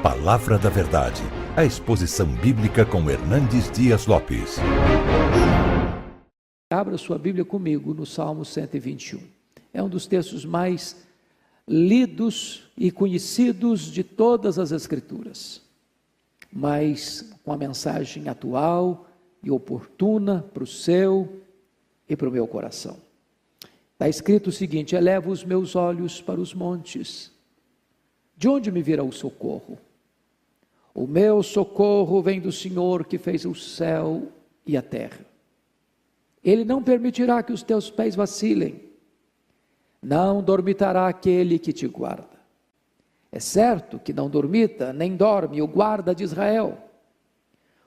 Palavra da Verdade, a exposição bíblica com Hernandes Dias Lopes. Abra sua Bíblia comigo no Salmo 121. É um dos textos mais lidos e conhecidos de todas as Escrituras, mas com a mensagem atual e oportuna para o seu e para o meu coração. Está escrito o seguinte: elevo os meus olhos para os montes, de onde me virá o socorro? O meu socorro vem do Senhor que fez o céu e a terra. Ele não permitirá que os teus pés vacilem, não dormitará aquele que te guarda. É certo que não dormita, nem dorme o guarda de Israel.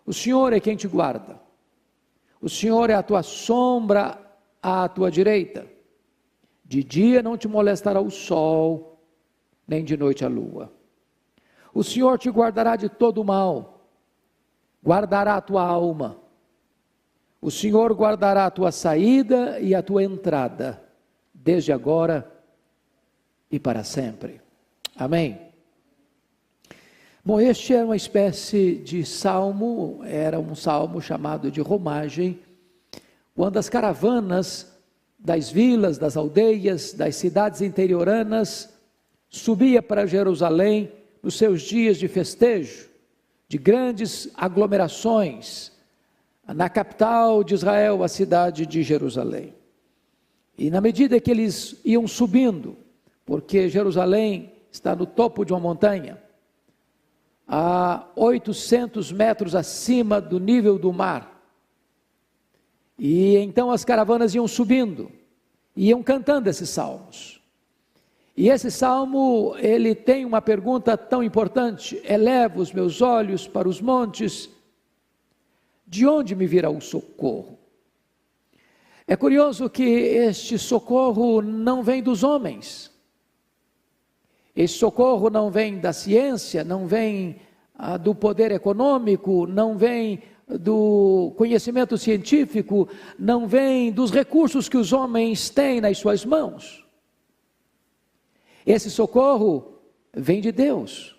O Senhor é quem te guarda. O Senhor é a tua sombra à tua direita. De dia não te molestará o sol, nem de noite a lua. O Senhor te guardará de todo o mal, guardará a tua alma. O Senhor guardará a tua saída e a tua entrada, desde agora e para sempre. Amém? Bom, este é uma espécie de salmo, era um salmo chamado de romagem, quando as caravanas das vilas, das aldeias, das cidades interioranas, subia para Jerusalém nos seus dias de festejo, de grandes aglomerações, na capital de Israel, a cidade de Jerusalém. E na medida que eles iam subindo, porque Jerusalém está no topo de uma montanha, a 800 metros acima do nível do mar, e então as caravanas iam subindo, iam cantando esses salmos. E esse salmo, ele tem uma pergunta tão importante: elevo os meus olhos para os montes, de onde me virá o socorro? É curioso que este socorro não vem dos homens, esse socorro não vem da ciência, não vem do poder econômico, não vem do conhecimento científico, não vem dos recursos que os homens têm nas suas mãos. Esse socorro vem de Deus.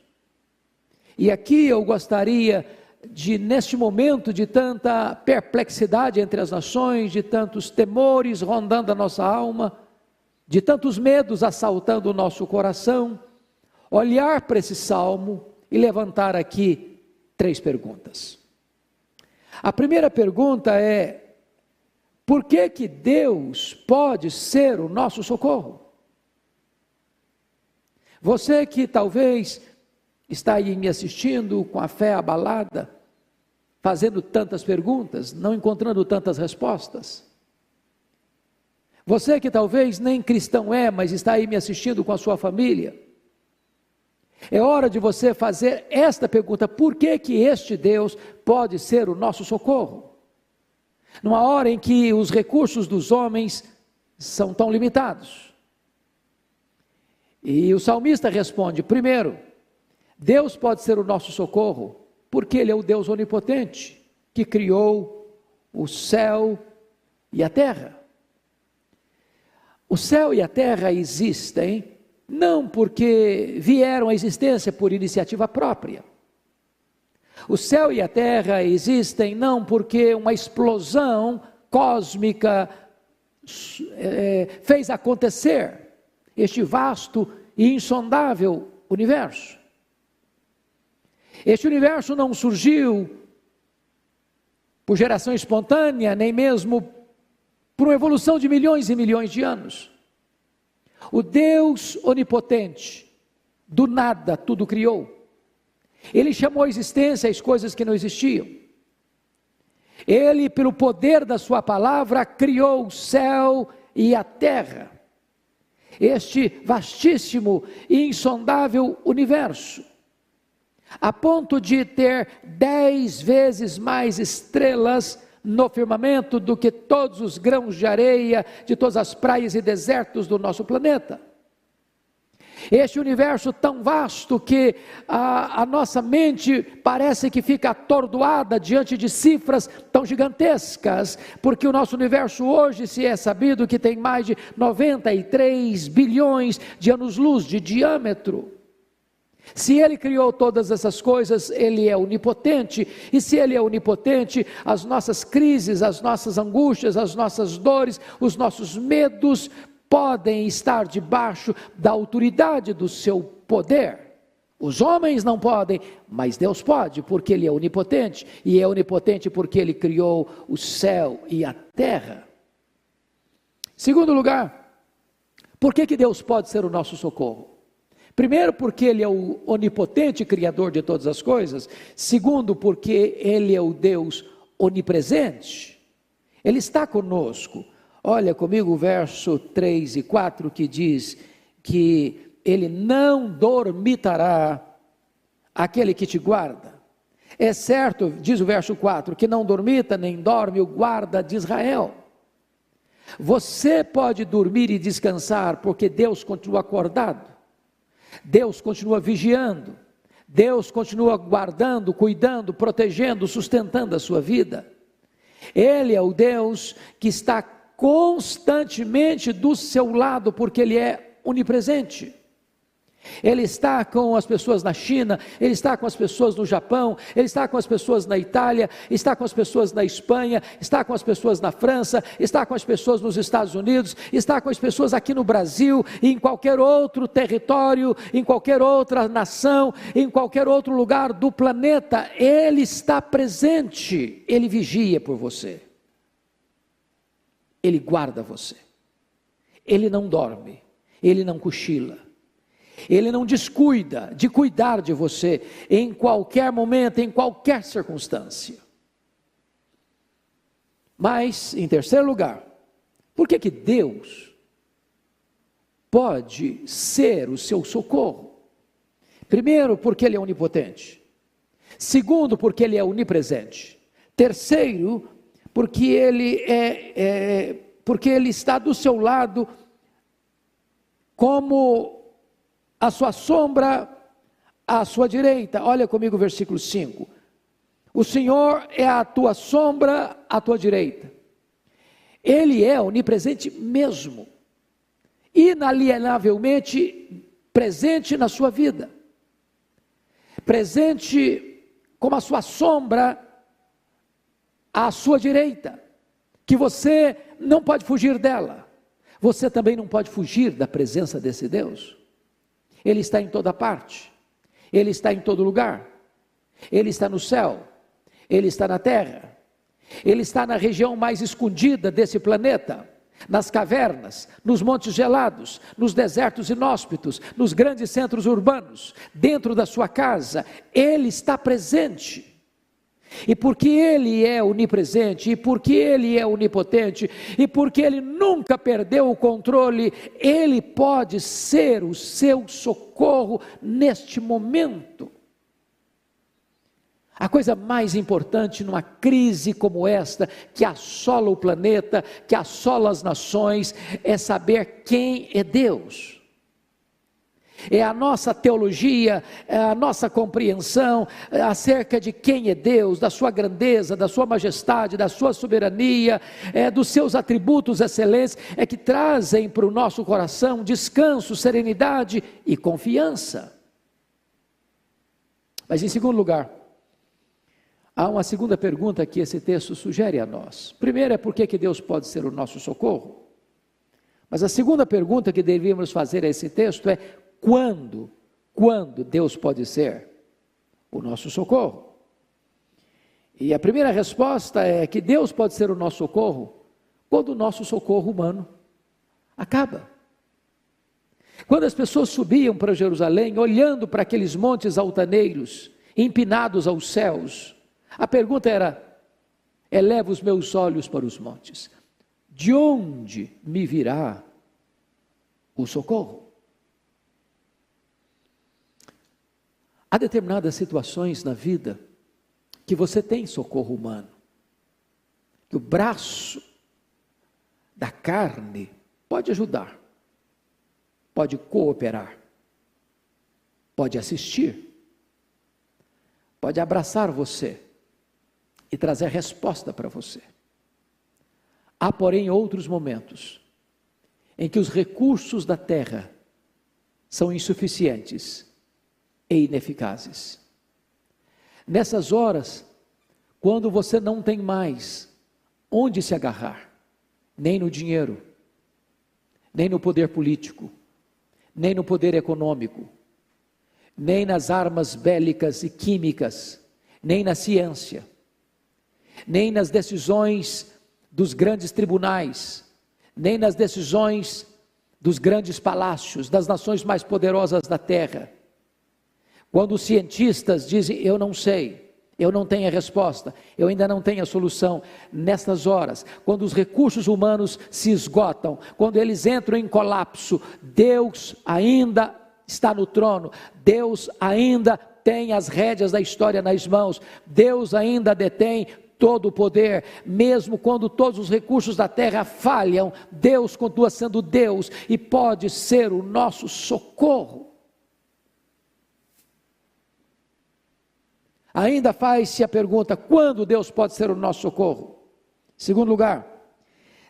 E aqui eu gostaria de, neste momento de tanta perplexidade entre as nações, de tantos temores rondando a nossa alma, de tantos medos assaltando o nosso coração, olhar para esse salmo e levantar aqui 3 perguntas. A primeira pergunta é: por que que Deus pode ser o nosso socorro? Você que talvez está aí me assistindo com a fé abalada, fazendo tantas perguntas, não encontrando tantas respostas. Você que talvez nem cristão é, mas está aí me assistindo com a sua família. É hora de você fazer esta pergunta: por que que este Deus pode ser o nosso socorro? Numa hora em que os recursos dos homens são tão limitados. E o salmista responde: primeiro, Deus pode ser o nosso socorro, porque Ele é o Deus onipotente, que criou o céu e a terra. O céu e a terra existem, não porque vieram à existência por iniciativa própria. O céu e a terra existem não porque uma explosão cósmica fez acontecer este vasto e insondável universo. Este universo não surgiu por geração espontânea, nem mesmo por uma evolução de milhões e milhões de anos. O Deus onipotente, do nada tudo criou. Ele chamou à existência as coisas que não existiam. Ele, pelo poder da sua palavra, criou o céu e a terra. Este vastíssimo e insondável universo, a ponto de ter 10 vezes mais estrelas no firmamento do que todos os grãos de areia de todas as praias e desertos do nosso planeta. Este universo tão vasto que a nossa mente parece que fica atordoada diante de cifras tão gigantescas, porque o nosso universo hoje se é sabido que tem mais de 93 bilhões de anos-luz de diâmetro. Se Ele criou todas essas coisas, Ele é onipotente, e se Ele é onipotente, as nossas crises, as nossas angústias, as nossas dores, os nossos medos podem estar debaixo da autoridade do seu poder. Os homens não podem, mas Deus pode, porque Ele é onipotente, e é onipotente porque Ele criou o céu e a terra. Segundo lugar, por que Deus pode ser o nosso socorro? Primeiro, porque Ele é o onipotente Criador de todas as coisas. Segundo, porque Ele é o Deus onipresente. Ele está conosco. Olha comigo o verso 3 e 4 que diz que Ele não dormitará aquele que te guarda. É certo, diz o verso 4, que não dormita nem dorme o guarda de Israel. Você pode dormir e descansar porque Deus continua acordado. Deus continua vigiando, Deus continua guardando, cuidando, protegendo, sustentando a sua vida. Ele é o Deus que está constantemente do seu lado, porque Ele é onipresente. Ele está com as pessoas na China, Ele está com as pessoas no Japão, Ele está com as pessoas na Itália, está com as pessoas na Espanha, está com as pessoas na França, está com as pessoas nos Estados Unidos, está com as pessoas aqui no Brasil, e em qualquer outro território, em qualquer outra nação, em qualquer outro lugar do planeta. Ele está presente, Ele vigia por você, Ele guarda você, Ele não dorme, Ele não cochila. Ele não descuida de cuidar de você em qualquer momento, em qualquer circunstância. Mas, em terceiro lugar, por que Deus pode ser o seu socorro? Primeiro, porque Ele é onipotente. Segundo, porque Ele é onipresente. Terceiro, porque porque Ele está do seu lado como a sua sombra à sua direita. Olha comigo o versículo 5. O Senhor é a tua sombra à tua direita. Ele é onipresente mesmo, inalienavelmente presente na sua vida, presente como a sua sombra à sua direita, que você não pode fugir dela. Você também não pode fugir da presença desse Deus. Ele está em toda parte, Ele está em todo lugar, Ele está no céu, Ele está na terra, Ele está na região mais escondida desse planeta, nas cavernas, nos montes gelados, nos desertos inóspitos, nos grandes centros urbanos, dentro da sua casa. Ele está presente. E porque Ele é onipresente, e porque Ele é onipotente, e porque Ele nunca perdeu o controle, Ele pode ser o seu socorro neste momento. A coisa mais importante numa crise como esta, que assola o planeta, que assola as nações, é saber quem é Deus. É a nossa teologia, é a nossa compreensão acerca de quem é Deus, da sua grandeza, da sua majestade, da sua soberania, dos seus atributos excelentes, é que trazem para o nosso coração descanso, serenidade e confiança. Mas em segundo lugar, há uma segunda pergunta que esse texto sugere a nós. Primeiro é por que Deus pode ser o nosso socorro? Mas a segunda pergunta que deveríamos fazer a esse texto é: quando Deus pode ser o nosso socorro? E a primeira resposta é que Deus pode ser o nosso socorro quando o nosso socorro humano acaba. Quando as pessoas subiam para Jerusalém, olhando para aqueles montes altaneiros, empinados aos céus, a pergunta era: eleva os meus olhos para os montes, de onde me virá o socorro? Há determinadas situações na vida que você tem socorro humano, que o braço da carne pode ajudar, pode cooperar, pode assistir, pode abraçar você e trazer resposta para você. Há, porém, outros momentos em que os recursos da terra são insuficientes e ineficazes. Nessas horas, quando você não tem mais onde se agarrar, nem no dinheiro, nem no poder político, nem no poder econômico, nem nas armas bélicas e químicas, nem na ciência, nem nas decisões dos grandes tribunais, nem nas decisões dos grandes palácios, das nações mais poderosas da terra. Quando os cientistas dizem, eu não sei, eu não tenho a resposta, eu ainda não tenho a solução, nessas horas, quando os recursos humanos se esgotam, quando eles entram em colapso, Deus ainda está no trono, Deus ainda tem as rédeas da história nas mãos, Deus ainda detém todo o poder, mesmo quando todos os recursos da terra falham, Deus continua sendo Deus e pode ser o nosso socorro. Ainda faz-se a pergunta, quando Deus pode ser o nosso socorro? Segundo lugar,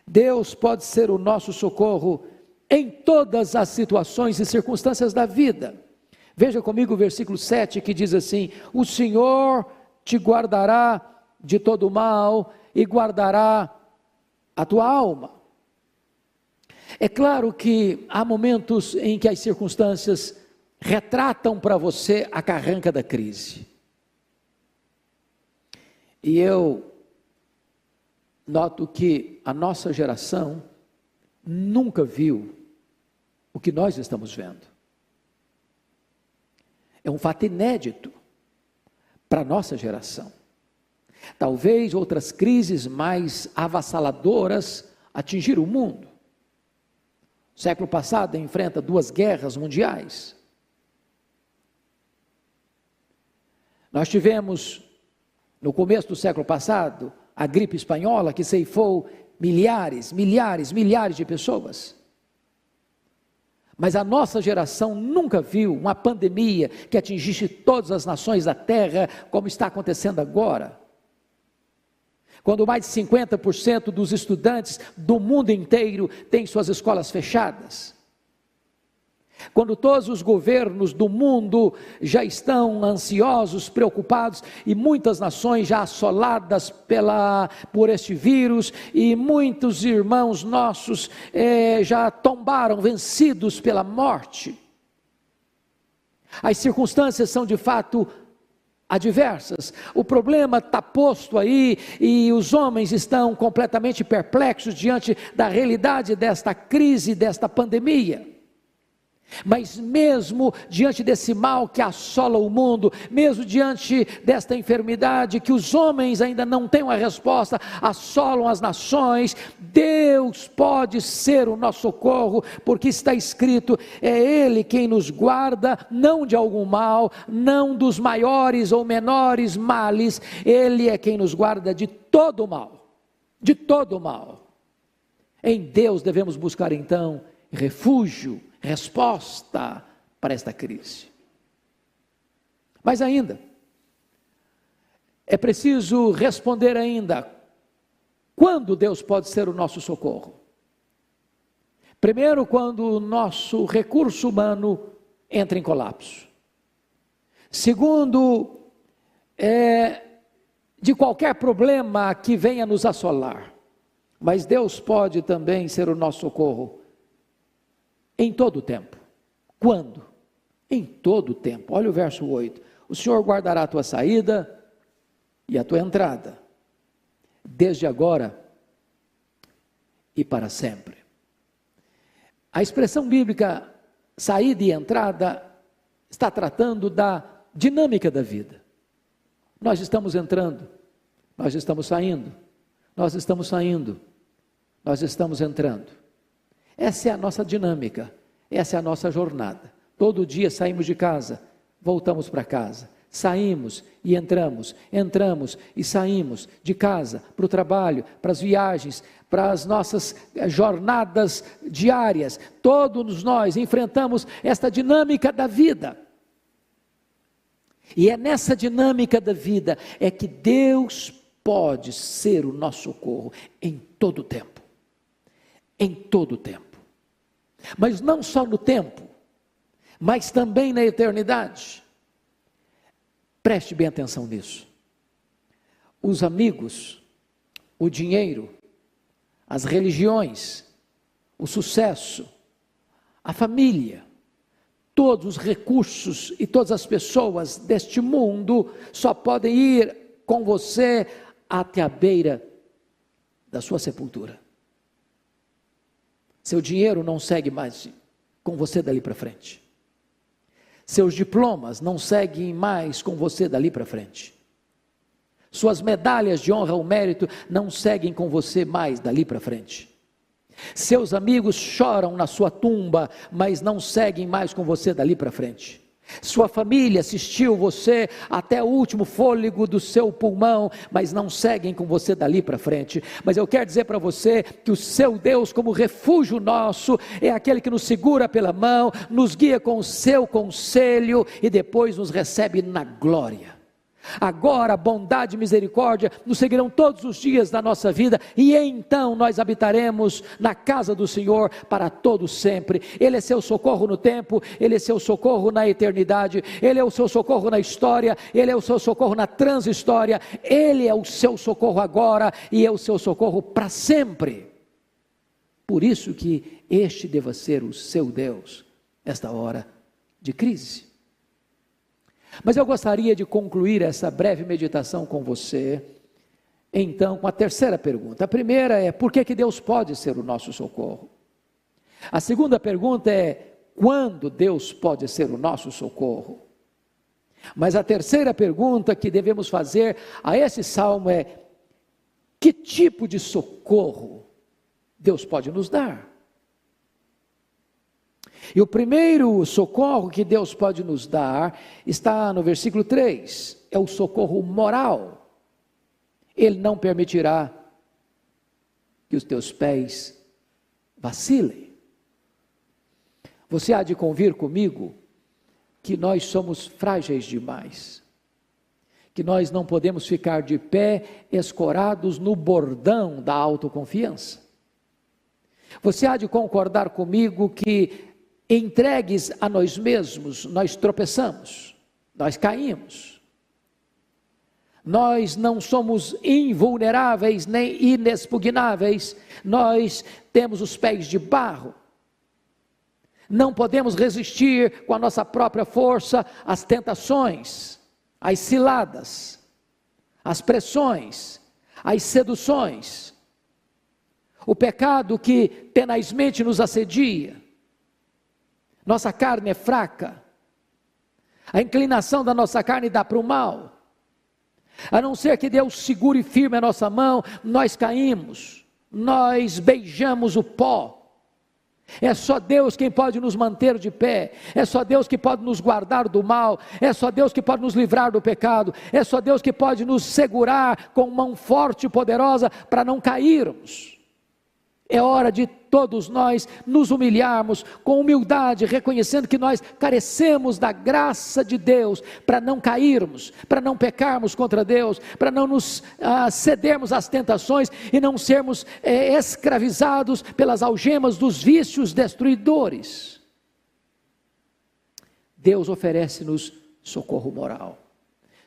Deus pode ser o nosso socorro em todas as situações e circunstâncias da vida. Veja comigo o versículo 7 que diz assim, o Senhor te guardará de todo mal e guardará a tua alma. É claro que há momentos em que as circunstâncias retratam para você a carranca da crise. E eu noto que a nossa geração nunca viu o que nós estamos vendo. É um fato inédito para a nossa geração. Talvez outras crises mais avassaladoras atingiram o mundo. O século passado enfrenta 2 guerras mundiais. Nós tivemos, no começo do século passado, a gripe espanhola que ceifou milhares de pessoas. Mas a nossa geração nunca viu uma pandemia que atingisse todas as nações da terra, como está acontecendo agora. Quando mais de 50% dos estudantes do mundo inteiro têm suas escolas fechadas. Quando todos os governos do mundo já estão ansiosos, preocupados, e muitas nações já assoladas por este vírus, e muitos irmãos nossos já tombaram, vencidos pela morte. As circunstâncias são de fato adversas, o problema está posto aí, e os homens estão completamente perplexos diante da realidade desta crise, desta pandemia. Mas mesmo diante desse mal que assola o mundo, mesmo diante desta enfermidade que os homens ainda não têm uma resposta, assolam as nações, Deus pode ser o nosso socorro, porque está escrito, é Ele quem nos guarda, não de algum mal, não dos maiores ou menores males, Ele é quem nos guarda de todo mal, de todo mal. Em Deus devemos buscar então refúgio, resposta para esta crise. Mas ainda, é preciso responder ainda, quando Deus pode ser o nosso socorro? Primeiro, quando o nosso recurso humano entra em colapso. Segundo, de qualquer problema que venha nos assolar. Mas Deus pode também ser o nosso socorro em todo o tempo. Quando? Em todo o tempo. Olha o verso 8. O Senhor guardará a tua saída e a tua entrada, desde agora e para sempre. A expressão bíblica saída e entrada está tratando da dinâmica da vida. Nós estamos entrando, nós estamos saindo, nós estamos saindo, nós estamos entrando. Essa é a nossa dinâmica, essa é a nossa jornada. Todo dia saímos de casa, voltamos para casa, saímos e entramos e saímos de casa, para o trabalho, para as viagens, para as nossas jornadas diárias. Todos nós enfrentamos esta dinâmica da vida. E é nessa dinâmica da vida é que Deus pode ser o nosso socorro em todo o tempo. Em todo o tempo. Mas não só no tempo, mas também na eternidade. Preste bem atenção nisso. Os amigos, o dinheiro, as religiões, o sucesso, a família, todos os recursos e todas as pessoas deste mundo só podem ir com você até a beira da sua sepultura. Seu dinheiro não segue mais com você dali para frente. Seus diplomas não seguem mais com você dali para frente. Suas medalhas de honra ou mérito não seguem com você mais dali para frente. Seus amigos choram na sua tumba, mas não seguem mais com você dali para frente. Sua família assistiu você até o último fôlego do seu pulmão, mas não seguem com você dali para frente. Mas eu quero dizer para você que o seu Deus, como refúgio nosso, é aquele que nos segura pela mão, nos guia com o seu conselho e depois nos recebe na glória. Agora, bondade e misericórdia nos seguirão todos os dias da nossa vida, e então nós habitaremos na casa do Senhor para todo sempre. Ele é seu socorro no tempo, Ele é seu socorro na eternidade, Ele é o seu socorro na história, Ele é o seu socorro na transhistória, Ele é o seu socorro agora e é o seu socorro para sempre. Por isso que este deva ser o seu Deus, nesta hora de crise. Mas eu gostaria de concluir essa breve meditação com você, então, com a terceira pergunta. A primeira é, por que Deus pode ser o nosso socorro? A segunda pergunta é, quando Deus pode ser o nosso socorro? Mas a terceira pergunta que devemos fazer a esse salmo é, que tipo de socorro Deus pode nos dar? E o primeiro socorro que Deus pode nos dar está no versículo 3, é o socorro moral. Ele não permitirá que os teus pés vacilem. Você há de convir comigo que nós somos frágeis demais, que nós não podemos ficar de pé escorados no bordão da autoconfiança. Você há de concordar comigo que entregues a nós mesmos, nós tropeçamos, nós caímos. Nós não somos invulneráveis nem inexpugnáveis, nós temos os pés de barro. Não podemos resistir com a nossa própria força às tentações, às ciladas, às pressões, às seduções. O pecado que tenazmente nos assedia. Nossa carne é fraca, a inclinação da nossa carne dá para o mal, a não ser que Deus segure firme a nossa mão, nós caímos, nós beijamos o pó. É só Deus quem pode nos manter de pé, é só Deus que pode nos guardar do mal, é só Deus que pode nos livrar do pecado, é só Deus que pode nos segurar com mão forte e poderosa para não cairmos. É hora de todos nós nos humilharmos com humildade, reconhecendo que nós carecemos da graça de Deus para não cairmos, para não pecarmos contra Deus, para não nos cedermos às tentações e não sermos escravizados pelas algemas dos vícios destruidores. Deus oferece-nos socorro moral.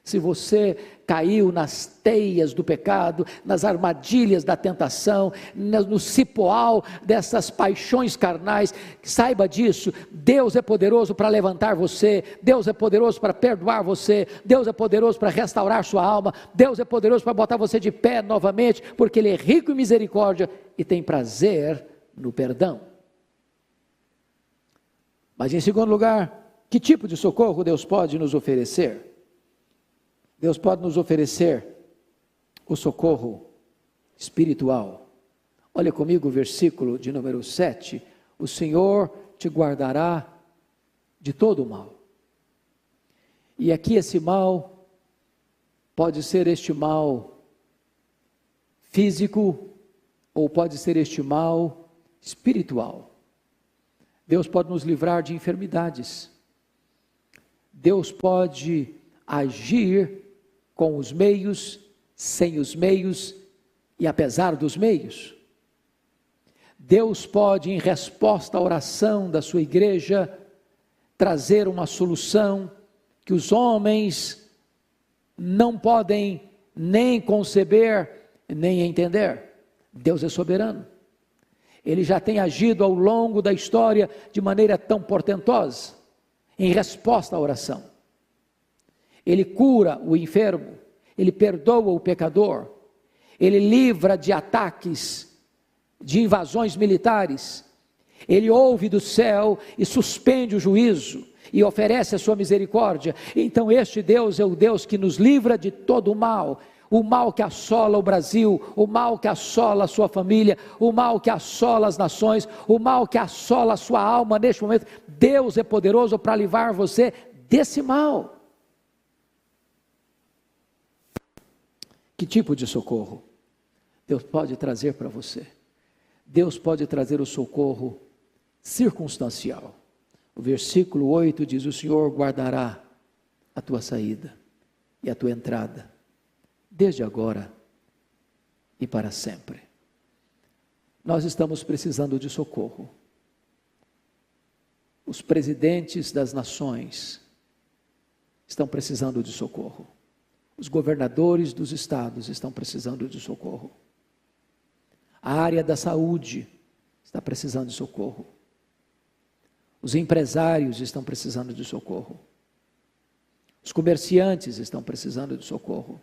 Se você caiu nas teias do pecado, nas armadilhas da tentação, no cipoal dessas paixões carnais, saiba disso, Deus é poderoso para levantar você, Deus é poderoso para perdoar você, Deus é poderoso para restaurar sua alma, Deus é poderoso para botar você de pé novamente, porque Ele é rico em misericórdia e tem prazer no perdão. Mas em segundo lugar, que tipo de socorro Deus pode nos oferecer? Deus pode nos oferecer o socorro espiritual. Olha comigo o versículo de número 7. O Senhor te guardará de todo o mal. E aqui esse mal pode ser este mal físico ou pode ser este mal espiritual. Deus pode nos livrar de enfermidades. Deus pode agir com os meios, sem os meios e apesar dos meios. Deus pode, em resposta à oração da sua igreja, trazer uma solução que os homens não podem nem conceber, nem entender. Deus é soberano. Ele já tem agido ao longo da história de maneira tão portentosa, em resposta à oração. Ele cura o enfermo, Ele perdoa o pecador, Ele livra de ataques, de invasões militares, Ele ouve do céu e suspende o juízo, e oferece a sua misericórdia. Então este Deus é o Deus que nos livra de todo o mal que assola o Brasil, o mal que assola a sua família, o mal que assola as nações, o mal que assola a sua alma neste momento. Deus é poderoso para livrar você desse mal. Que tipo de socorro Deus pode trazer para você? Deus pode trazer o socorro circunstancial. O versículo 8 diz: o Senhor guardará a tua saída e a tua entrada, desde agora e para sempre. Nós estamos precisando de socorro. Os presidentes das nações estão precisando de socorro. Os governadores dos estados estão precisando de socorro. A área da saúde está precisando de socorro. Os empresários estão precisando de socorro. Os comerciantes estão precisando de socorro.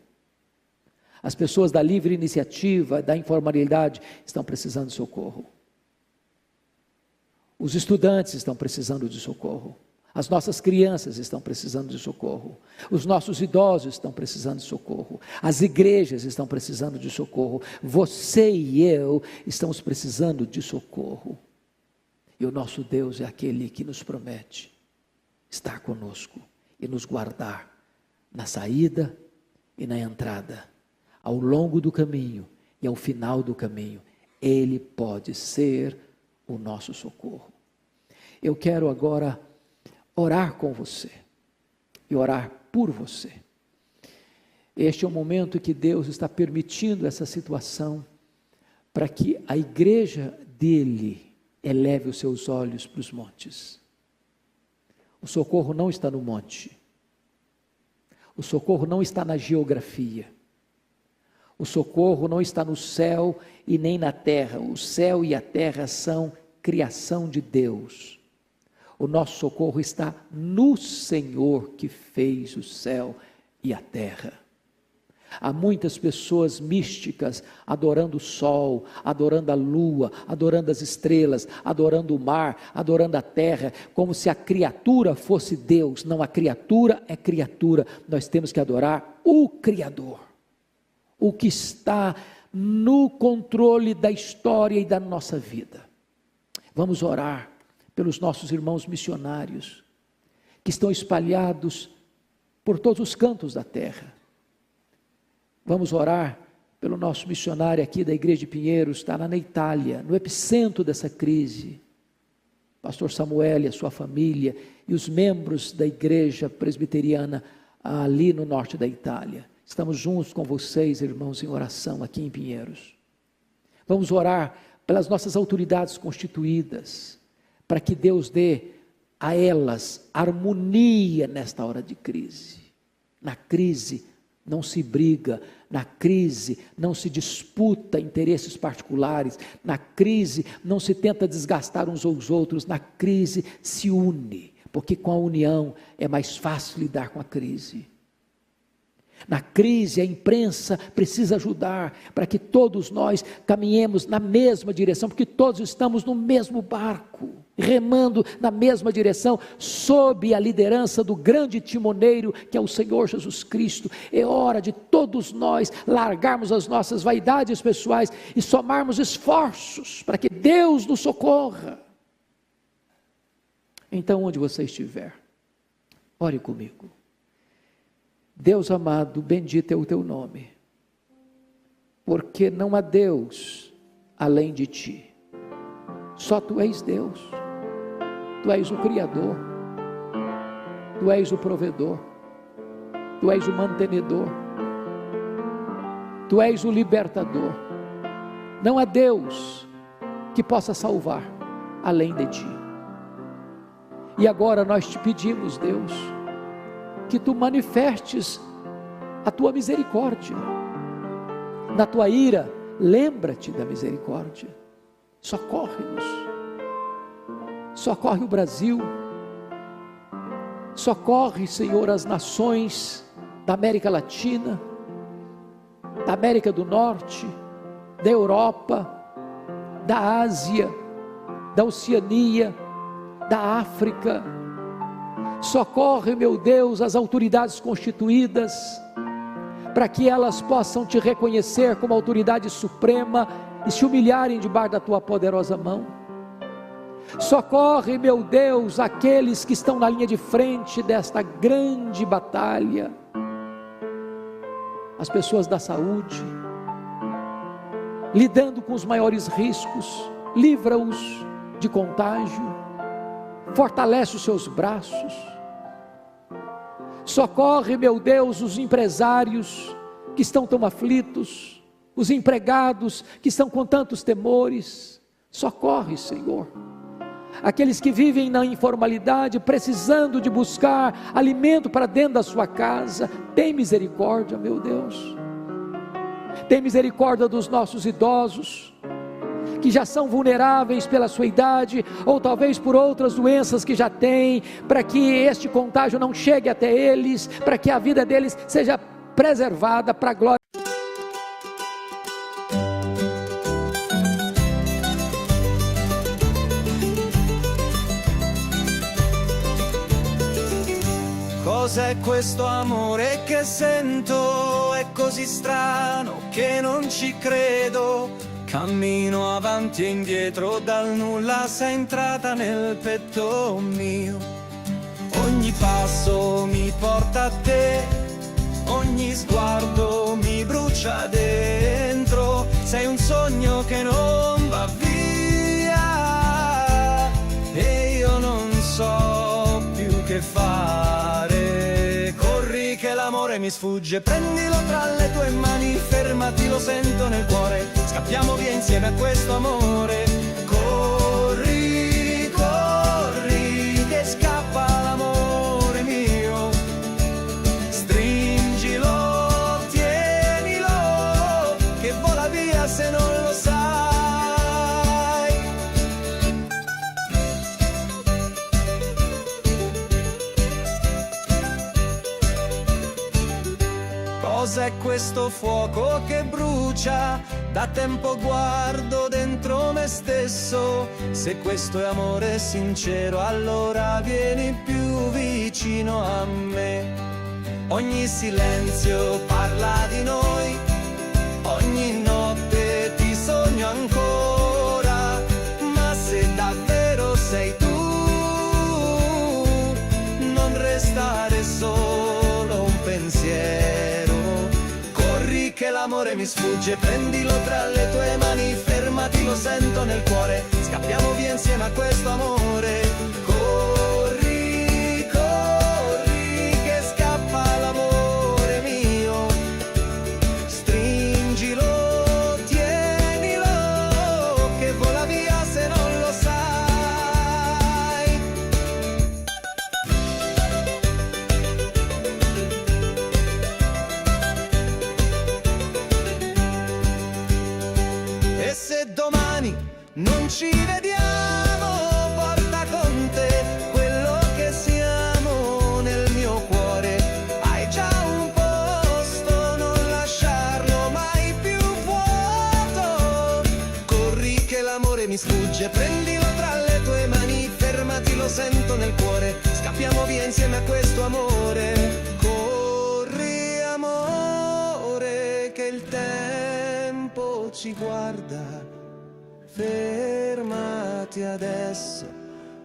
As pessoas da livre iniciativa, da informalidade, estão precisando de socorro. Os estudantes estão precisando de socorro. As nossas crianças estão precisando de socorro. Os nossos idosos estão precisando de socorro. As igrejas estão precisando de socorro. Você e eu estamos precisando de socorro. E o nosso Deus é aquele que nos promete estar conosco e nos guardar na saída e na entrada, ao longo do caminho e ao final do caminho. Ele pode ser o nosso socorro. Eu quero agora orar com você e orar por você. Este é o momento que Deus está permitindo essa situação para que a igreja dele eleve os seus olhos para os montes. O socorro não está no monte. O socorro não está na geografia. O socorro não está no céu e nem na terra. O céu e a terra são criação de Deus. O nosso socorro está no Senhor que fez o céu e a terra. Há muitas pessoas místicas adorando o sol, adorando a lua, adorando as estrelas, adorando o mar, adorando a terra, como se a criatura fosse Deus. Não, a criatura é criatura. Nós temos que adorar o Criador, o que está no controle da história e da nossa vida. Vamos orar pelos nossos irmãos missionários, que estão espalhados por todos os cantos da terra. Vamos orar pelo nosso missionário aqui da igreja de Pinheiros, está lá na Itália, no epicentro dessa crise. Pastor Samuel e a sua família e os membros da igreja presbiteriana ali no norte da Itália. Estamos juntos com vocês, irmãos, em oração aqui em Pinheiros. Vamos orar pelas nossas autoridades constituídas, para que Deus dê a elas harmonia nesta hora de crise. Na crise não se briga, na crise não se disputa interesses particulares, na crise não se tenta desgastar uns aos outros, na crise se une, porque com a união é mais fácil lidar com a crise. Na crise a imprensa precisa ajudar para que todos nós caminhemos na mesma direção, porque todos estamos no mesmo barco, remando na mesma direção, sob a liderança do grande timoneiro que é o Senhor Jesus Cristo. É hora de todos nós largarmos as nossas vaidades pessoais e somarmos esforços para que Deus nos socorra. Então, onde você estiver, ore comigo. Deus amado, bendito é o teu nome, porque não há Deus além de ti. Só tu és Deus. Tu és o Criador, Tu és o provedor, Tu és o mantenedor, Tu és o libertador. Não há Deus que possa salvar além de Ti. E agora nós te pedimos, Deus, que Tu manifestes a tua misericórdia. Na tua ira, lembra-te da misericórdia. Socorre-nos. Socorre o Brasil. Socorre, Senhor, as nações da América Latina, da América do Norte, da Europa, da Ásia, da Oceania, da África. Socorre, meu Deus, as autoridades constituídas, para que elas possam te reconhecer como autoridade suprema e se humilharem debaixo da tua poderosa mão. Socorre, meu Deus, aqueles que estão na linha de frente desta grande batalha, as pessoas da saúde, lidando com os maiores riscos. Livra-os de contágio, fortalece os seus braços. Socorre, meu Deus, os empresários que estão tão aflitos, os empregados que estão com tantos temores. Socorre, Senhor, aqueles que vivem na informalidade, precisando de buscar alimento para dentro da sua casa. Tem misericórdia, meu Deus. Tem misericórdia dos nossos idosos, que já são vulneráveis pela sua idade, ou talvez por outras doenças que já têm, para que este contágio não chegue até eles, para que a vida deles seja preservada para a glória. Cos'è questo amore che sento? È così strano che non ci credo. Cammino avanti e indietro, dal nulla sei entrata nel petto mio. Ogni passo mi porta a te, ogni sguardo mi brucia dentro. Sei un sogno che non va via e io non so più che fare. Corri che l'amore mi sfugge, prendilo tra le tue mani, fermati, lo sento nel cuore. Scappiamo via insieme a questo amore. Corri, corri, che scappa l'amore mio. Stringilo, tienilo, che vola via se non lo sai. Cos'è questo fuoco che brucia? Da tempo guardo dentro me stesso. Se questo è amore sincero, allora vieni più vicino a me. Ogni silenzio parla di noi, ogni notte ti sogno ancora. Ma se davvero sei tu, non restare solo un pensiero. Che l'amore mi sfugge, prendilo tra le tue mani, fermati, lo sento nel cuore. Scappiamo via insieme a questo amore. Corri, corri, che scappa l'amore mio. Stringilo, tienilo, che vola via se non lo sai. E se domani non ci vediamo, porta con te quello che siamo nel mio cuore. Hai già un posto, non lasciarlo mai più vuoto. Corri che l'amore mi sfugge, prendilo tra le tue mani, fermati, lo sento nel cuore. Scappiamo via insieme a questo amore. Corri amore, che il tempo ci guarda. Fermati adesso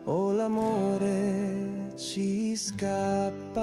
o l'amore ci scappa.